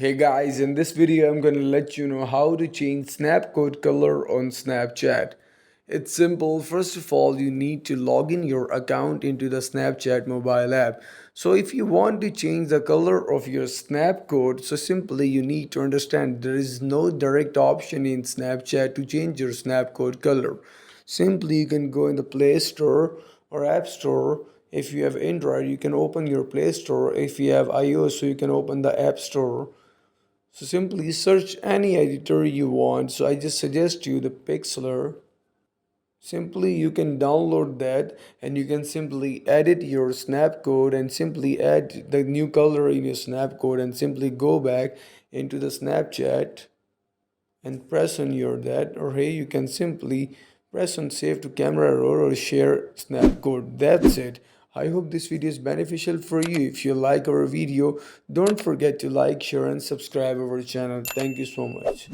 Hey guys, in this video I'm gonna let you know how to change Snapcode color on Snapchat. It's simple. First of all, you need to log in your account into the Snapchat mobile app. So if you want to change the color of your Snapcode, so simply you need to understand there is no direct option in Snapchat to change your Snapcode color. Simply you can go in the Play Store or App Store. If you have Android, you can open your Play Store. If you have iOS, so you can open the App Store. So simply search any editor you want. So I just suggest you the Pixlr. Simply you can download that and you can simply edit your snap code and simply add the new color in your snap code and simply go back into the Snapchat and press on your that, or hey, you can simply press on save to camera roll or share snap code. That's it. I hope this video is beneficial for you. If you like our video, don't forget to like, share and subscribe our channel. Thank you so much.